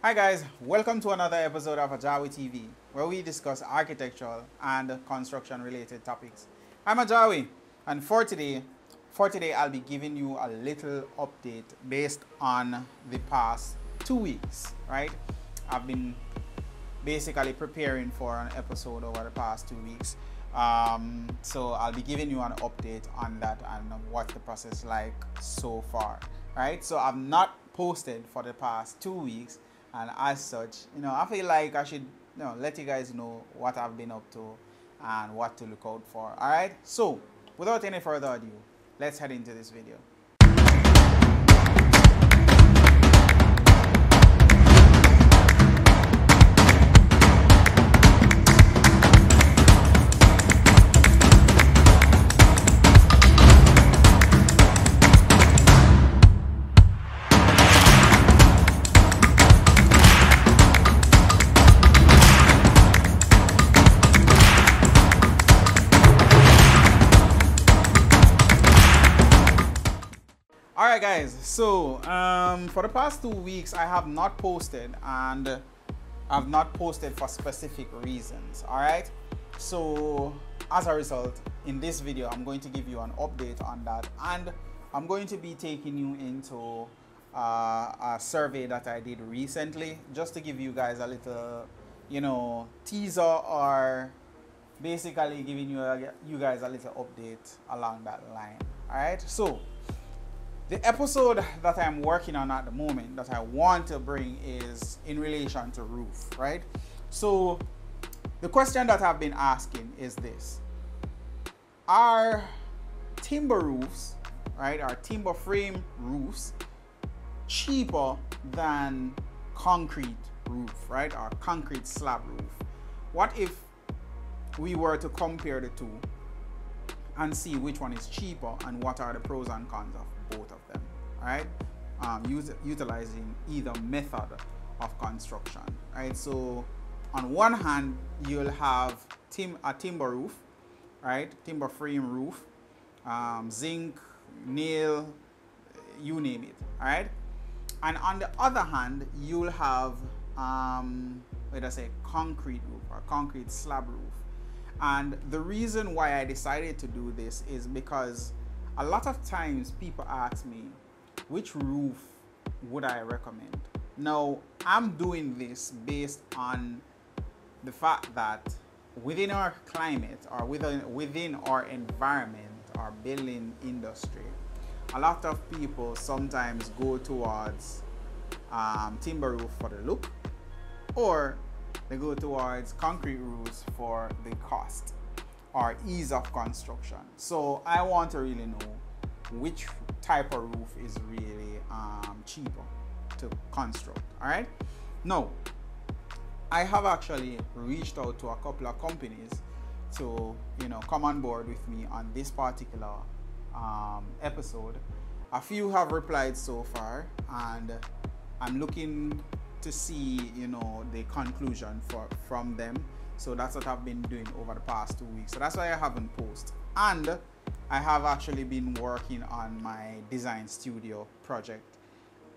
Hi guys, welcome to another episode of AJAWI TV, where we discuss architectural and construction related topics. I'm AJAWI, and for today I'll be giving you a little update based on the past 2 weeks, right? I've been basically preparing for an episode over the past 2 weeks. So I'll be giving you an update on that and what the process like so far, right? So I've not posted for the past 2 weeks, and as such, I feel like I should, let you guys know what I've been up to and what to look out for. All right. So without any further ado, let's head into this video. Alright guys, so for the past 2 weeks I have not posted, and I've not posted for specific reasons. Alright, so as a result, in this video I'm going to give you an update on that, and I'm going to be taking you into a survey that I did recently, just to give you guys a little teaser, or basically giving you guys a little update along that line. Alright, so the episode that I'm working on at the moment that I want to bring is in relation to roof, right? So the question that I've been asking is this: are timber roofs, right, are timber frame roofs cheaper than concrete roof, right, or concrete slab roof? What if we were to compare the two and see which one is cheaper and what are the pros and cons of both of them, right? Utilizing either method of construction, right? So on one hand, you'll have a timber roof, right? Timber frame roof, zinc, nail, you name it, all right? And on the other hand, you'll have concrete roof or concrete slab roof. And the reason why I decided to do this is because a lot of times people ask me, which roof would I recommend? Now, I'm doing this based on the fact that within our climate, or within our environment, our building industry, a lot of people sometimes go towards timber roof for the look, or they go towards concrete roofs for the cost or ease of construction. So I want to really know which type of roof is really cheaper to construct. All right. Now, I have actually reached out to a couple of companies to come on board with me on this particular episode. A few have replied so far, and I'm looking to see the conclusion from them. So that's what I've been doing over the past 2 weeks. So that's why I haven't posted. And I have actually been working on my design studio project,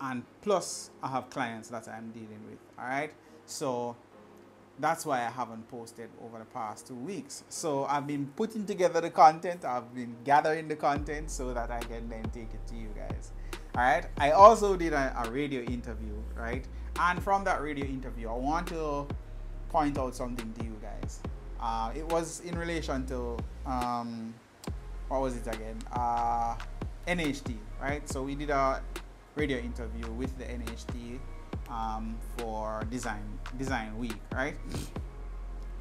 and plus I have clients that I'm dealing with. All right, so that's why I haven't posted over the past 2 weeks. So I've been putting together the content, I've been gathering the content so that I can then take it to you guys. All right, I also did a radio interview, right? And from that radio interview, I want to point out something to you guys. It was in relation to what was it again? NHT, right? So we did a radio interview with the NHT for design week, right?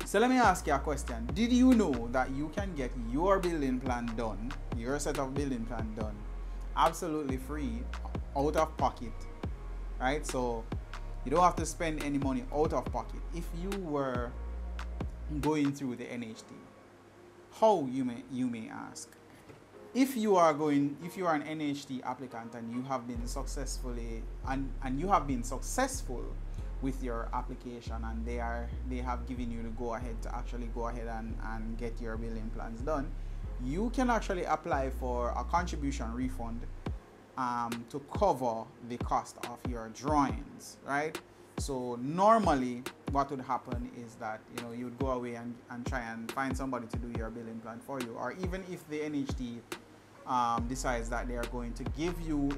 So let me ask you a question. Did you know that you can get your building plan done, your set of building plan done, absolutely free, out of pocket, right? So you don't have to spend any money out of pocket if you were going through the NHT. How, you may ask? If you are an NHT applicant and you have been successful with your application, and they have given you the go ahead to actually go ahead and get your building plans done, you can actually apply for a contribution refund to cover the cost of your drawings, right? So normally what would happen is that, you know, you would go away and try and find somebody to do your building plan for you, or even if the NHT decides that they are going to give you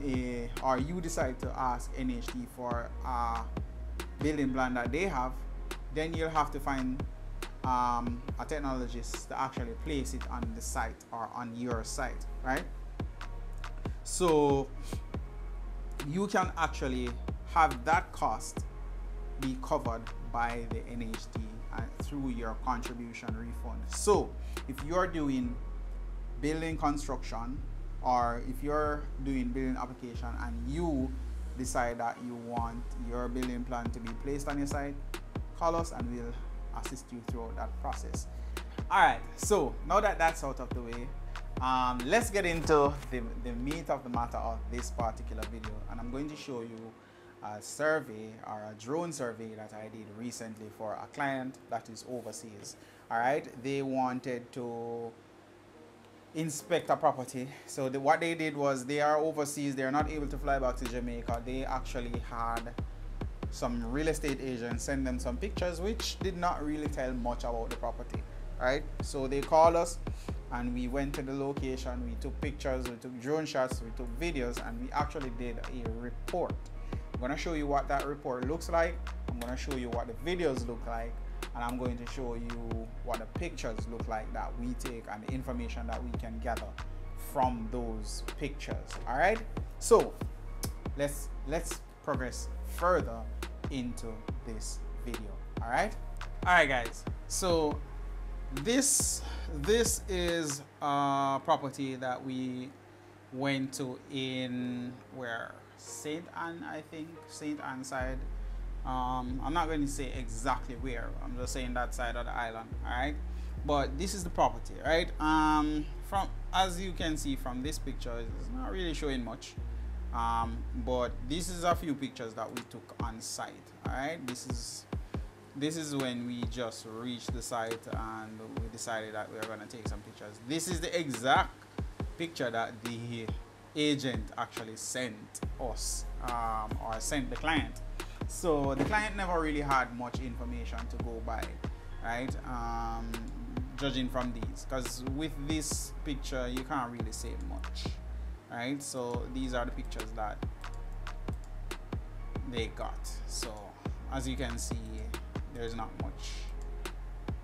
or you decide to ask NHT for a building plan that they have, then you'll have to find a technologist to actually place it on the site or on your site, right? So you can actually have that cost be covered by the NHT through your contribution refund. So if you're doing building construction, or if you're doing building application and you decide that you want your building plan to be placed on your site, call us and we'll assist you throughout that process. All right, so now that that's out of the way, let's get into the meat of the matter of this particular video, and I'm going to show you a survey, or a drone survey that I did recently for a client that is overseas. All right, they wanted to inspect a property. So what they did was, they are overseas, they are not able to fly back to Jamaica. They actually had some real estate agents send them some pictures which did not really tell much about the property. Right, so they called us and we went to the location, we took pictures, we took drone shots, we took videos, and we actually did a report. I'm going to show you what that report looks like, I'm going to show you what the videos look like, and I'm going to show you what the pictures look like that we take and the information that we can gather from those pictures. All right, so let's progress further into this video. All right, guys, so this is a property that we went to in where St. Anne, I think, St. Anne side. I'm not going to say exactly where, I'm just saying that side of the island. All right, but this is the property, right? From, as you can see from this picture, it's not really showing much, but this is a few pictures that we took on site. All right, this is when we just reached the site and we decided that we were going to take some pictures. This is the exact picture that the agent actually sent us, or sent the client. So the client never really had much information to go by, right? Judging from these, because with this picture you can't really say much, right? So these are the pictures that they got. So as you can see, there's not much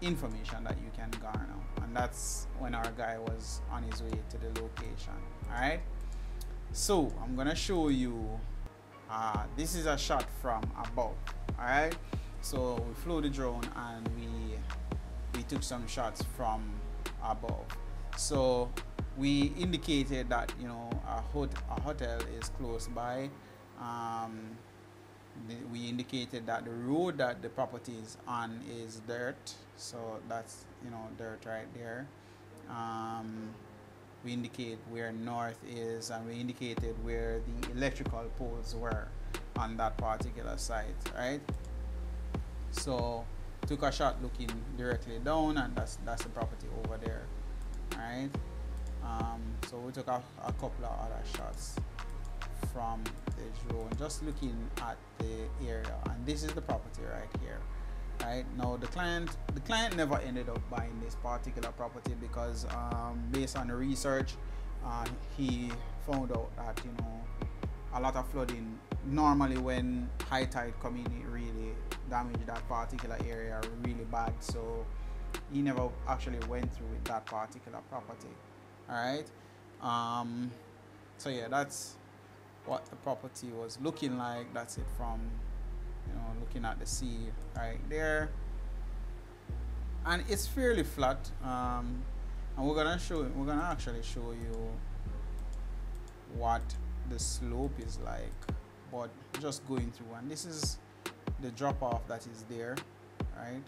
information that you can garner, and that's when our guy was on his way to the location. All right, so I'm gonna show you, this is a shot from above. All right, so we flew the drone and we took some shots from above. So we indicated that, you know, a hotel is close by. We indicated that the road that the property is on is dirt, so that's, you know, dirt right there. We indicate where north is, and we indicated where the electrical poles were on that particular site, right? So took a shot looking directly down, and that's the property over there, right? So we took a couple of other shots from the drone, just looking at the area, and this is the property right here. Right now, the client never ended up buying this particular property because based on the research, he found out that, you know, a lot of flooding normally when high tide come in, it really damaged that particular area really bad. So he never actually went through with that particular property. All right, so yeah, that's what the property was looking like. That's it from, you know, looking at the sea right there, and it's fairly flat. And we're gonna actually show you what the slope is like, but just going through, and this is the drop off that is there, right?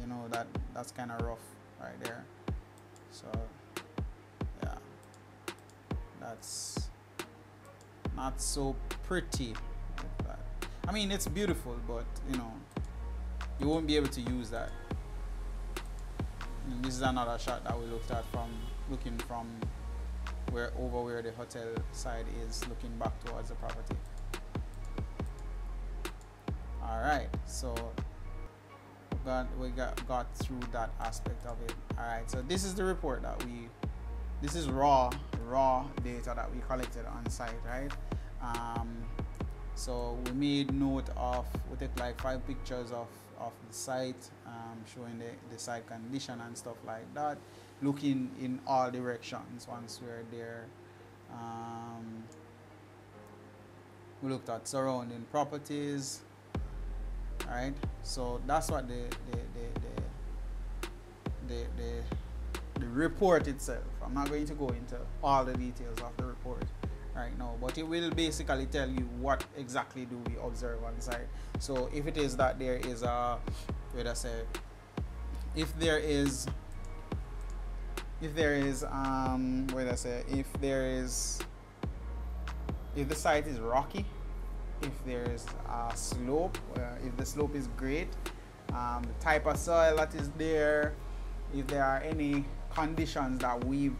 You know, that's kind of rough right there. So yeah, that's not so pretty. I mean, it's beautiful, but you know, you won't be able to use that. And this is another shot that we looked at from looking from where the hotel side is, looking back towards the property. All right, so we got through that aspect of it. All right, so this is the report that this is raw data that we collected on site, right? So we made note of, we take like 5 pictures of the site, showing the site condition and stuff like that, looking in all directions once we're there. We looked at surrounding properties, right? So that's what the report itself. I'm not going to go into all the details of the report right now, but it will basically tell you what exactly do we observe on site. So if it is that there is a, wait a sec, if there is wait a sec, if the site is rocky, if there is a slope, if the slope is great, the type of soil that is there, if there are any conditions that we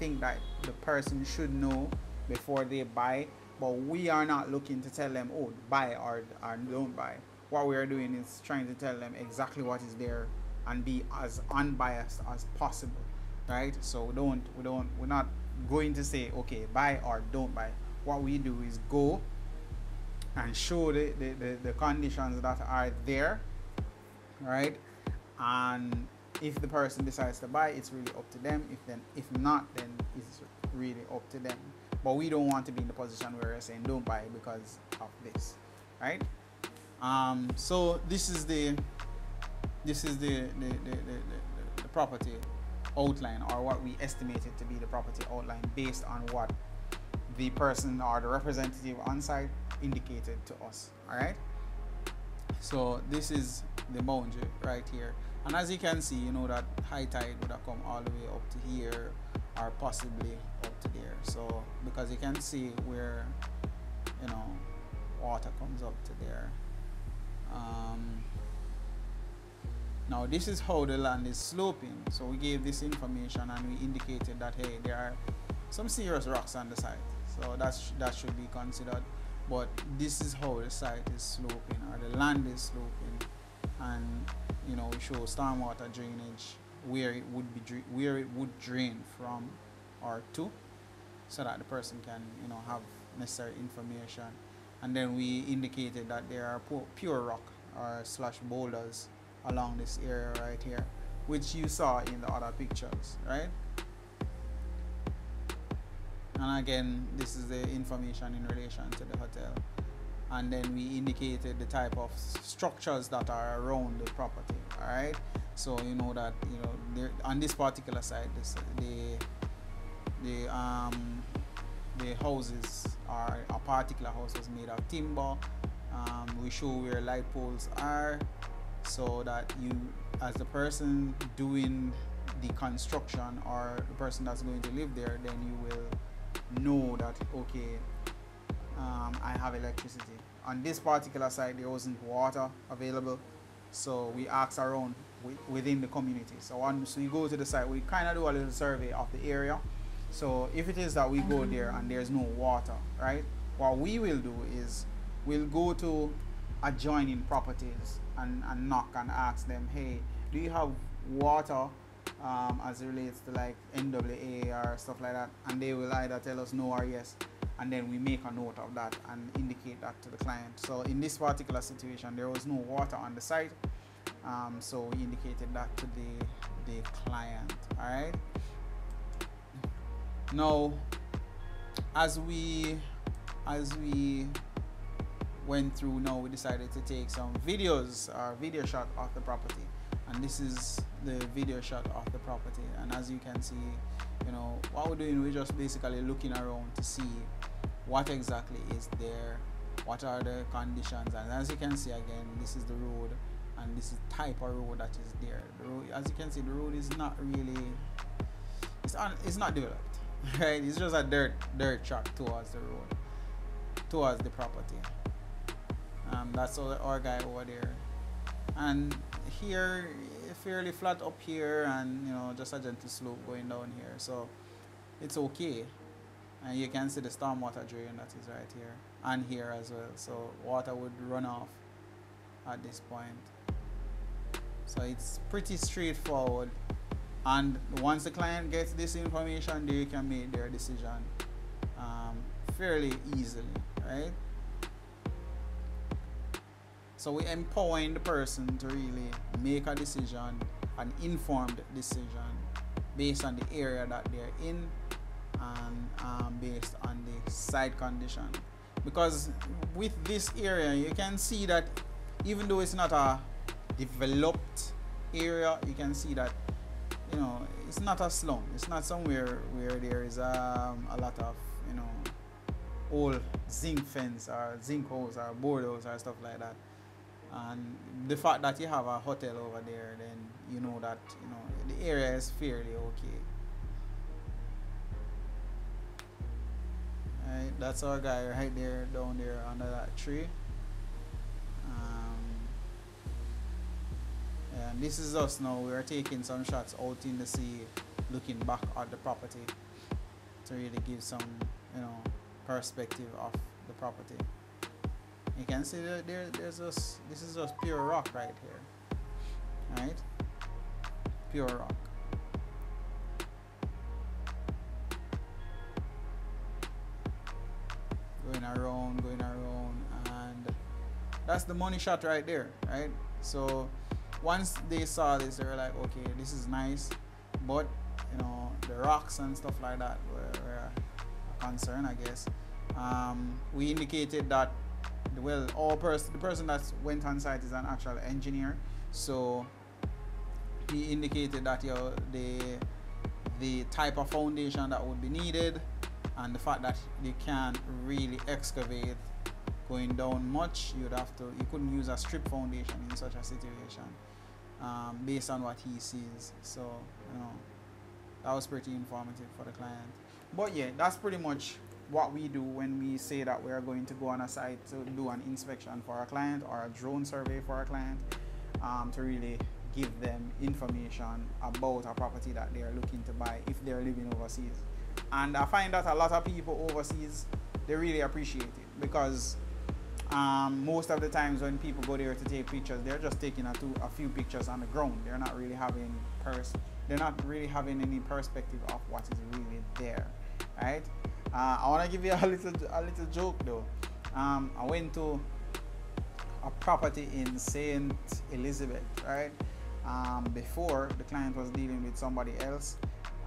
think that the person should know before they buy, but we are not looking to tell them, oh, buy or don't buy. What we are doing is trying to tell them exactly what is there and be as unbiased as possible, right? So we're not going to say, okay, buy or don't buy. What we do is go and show the conditions that are there, right? And if the person decides to buy, it's really up to them. If not, then it's really up to them. But we don't want to be in the position where we're saying don't buy because of this, right? So this is the property outline, or what we estimated to be the property outline based on what the person or the representative on site indicated to us. All right, so this is the boundary right here, and as you can see, you know that high tide would have come all the way up to here or possibly up to there. So because you can see where, you know, water comes up to there. Now this is how the land is sloping, so we gave this information and we indicated that, hey, there are some serious rocks on the site, so that should be considered. But this is how the site is sloping, or the land is sloping, and you know, we show stormwater drainage where it would drain from or to, so that the person can, you know, have necessary information. And then we indicated that there are pure rock or slash boulders along this area right here, which you saw in the other pictures, right? And again, this is the information in relation to the hotel. And then we indicated the type of structures that are around the property. All right, so you know that, you know, there, on this particular site, the houses, are a particular house was made of timber. We show where light poles are, so that you, as the person doing the construction or the person that's going to live there, then you will know that, okay, I have electricity. On this particular site, there wasn't water available, so we asked around within the community. So once we go to the site, we kind of do a little survey of the area. So if it is that we go there and there's no water, right, what we will do is we'll go to adjoining properties and knock and ask them, hey, do you have water as it relates to like NWA or stuff like that? And they will either tell us no or yes, and then we make a note of that and indicate that to the client. So in this particular situation, there was no water on the site, so we indicated that to the client. All right, now as we went through, now we decided to take some videos or video shot of the property, and this is the video shot of the property. And as you can see, you know, what we're doing, we're just basically looking around to see what exactly is there, what are the conditions. And as you can see, again, this is the road, and this is the type of road that is there. The road, as you can see, the road is not really, it's not developed, right? It's just a dirt track towards the road, towards the property. That's our guy over there, and here fairly flat up here, and you know, just a gentle slope going down here, so it's okay. And you can see the stormwater drain that is right here and here as well, so water would run off at this point. So it's pretty straightforward, and once the client gets this information, they can make their decision fairly easily, right? So we're empowering the person to really make a decision, an informed decision, based on the area that they're in, and based on the site condition. Because with this area, you can see that even though it's not a developed area, you can see that, you know, it's not a slum. It's not somewhere where there is a lot of, you know, old zinc fence or zinc house or board house or stuff like that. And the fact that you have a hotel over there, then you know that, you know, the area is fairly okay. Right, that's our guy right there, down there under that tree. And this is us now. We are taking some shots out in the sea, looking back at the property to really give some, you know, perspective of the property. You can see that there's this is just pure rock right here, right? Pure rock. Going around, and that's the money shot right there, right? So once they saw this, they were like, okay, this is nice, but, you know, the rocks and stuff like that were a concern, I guess. We indicated that, well, the person that went on site is an actual engineer, so he indicated that, you know, the type of foundation that would be needed, and the fact that they can't really excavate going down much. You couldn't use a strip foundation in such a situation, based on what he sees. So, you know, that was pretty informative for the client. But yeah, that's pretty much what we do when we say that we are going to go on a site to do an inspection for our client or a drone survey for our client, to really give them information about a property that they are looking to buy if they're living overseas. And I find that a lot of people overseas, they really appreciate it, because most of the times when people go there to take pictures, they're just taking a few pictures on the ground. They're not really having any perspective of what is really there, right? I want to give you a little joke though. I went to a property in St. Elizabeth, right? Before the client was dealing with somebody else,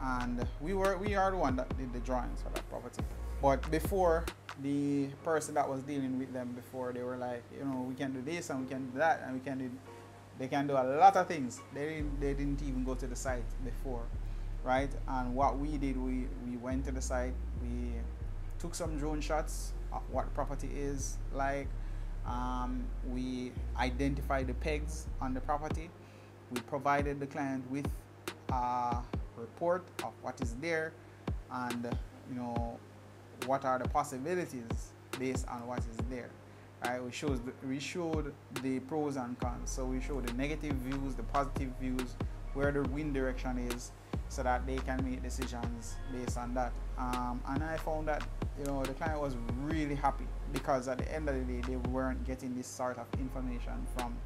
and we are the one that did the drawings for that property. But before, the person that was dealing with them before, they were like, you know, we can do this and we can do that and they can do a lot of things. They didn't even go to the site before, right? And what we did, we went to the site, we took some drone shots of what the property is like. We identified the pegs on the property. We provided the client with a report of what is there, and, you know, what are the possibilities based on what is there, right? We showed the pros and cons. So we showed the negative views, the positive views, where the wind direction is, so that they can make decisions based on that. And I found that, you know, the client was really happy, because at the end of the day, they weren't getting this sort of information from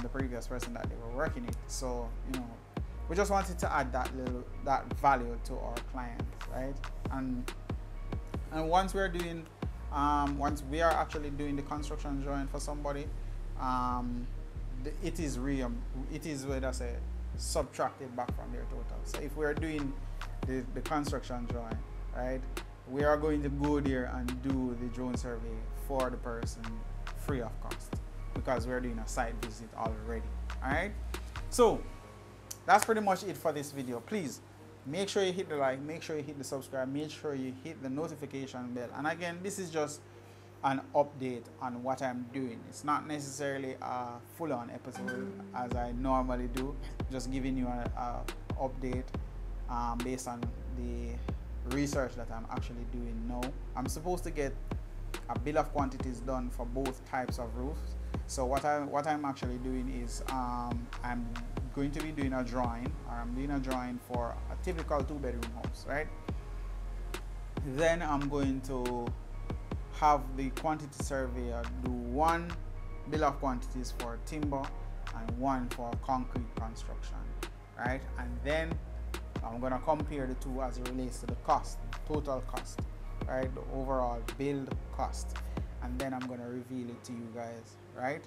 the previous person that they were working with. So, you know, we just wanted to add that value to our clients, right? And once we are actually doing the construction drawing for somebody, it is what I say, subtracted back from their total. So if we are doing the construction drawing, right, we are going to go there and do the drone survey for the person free of cost, because we're doing a site visit already. All right, so that's pretty much it for this video. Please make sure you hit the like, make sure you hit the subscribe, make sure you hit the notification bell. And again, this is just an update on what I'm doing. It's not necessarily a full-on episode as I normally do, just giving you a update based on the research that I'm actually doing now. I'm supposed to get a bill of quantities done for both types of roofs. So what I'm actually doing is I'm going to be doing a drawing, or I'm doing a drawing for a typical 2-bedroom house, right? Then I'm going to have the quantity surveyor do one bill of quantities for timber and one for concrete construction, right? And then I'm gonna compare the two as it relates to the cost, total cost, right? The overall build cost, and then I'm gonna reveal it to you guys, right?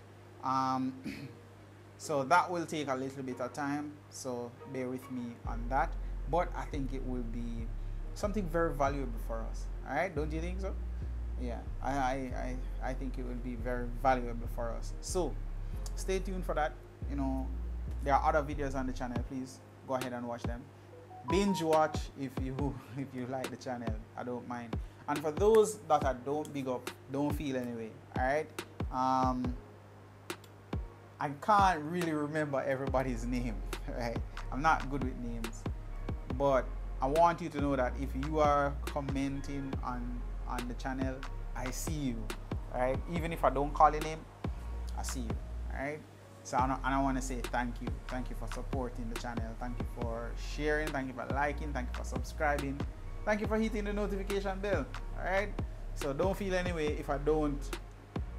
So that will take a little bit of time, so bear with me on that, but I think it will be something very valuable for us. All right, don't you think so? Yeah, I think it will be very valuable for us. So stay tuned for that. You know, there are other videos on the channel. Please go ahead and watch them. Binge watch if you like the channel. I don't mind. And for those that I don't big up, don't feel anyway. All right. I can't really remember everybody's name, right? I'm not good with names, but I want you to know that if you are commenting on the channel, I see you, right? Even if I don't call your name, I see you, right? So I want to say thank you for supporting the channel, thank you for sharing, thank you for liking, thank you for subscribing, thank you for hitting the notification bell. All right, so don't feel anyway if I don't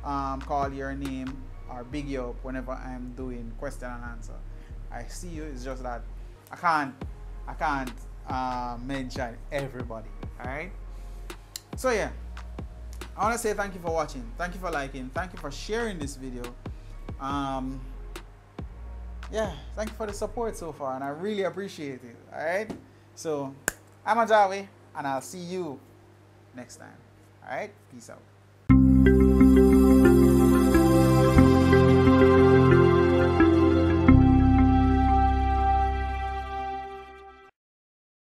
call your name or big you up whenever I'm doing question and answer. I see you. It's just that I can't mention everybody. All right. So yeah, I want to say thank you for watching. Thank you for liking. Thank you for sharing this video. Yeah, thank you for the support so far, and I really appreciate it. All right. So I'm AJAWI, and I'll see you next time. All right. Peace out.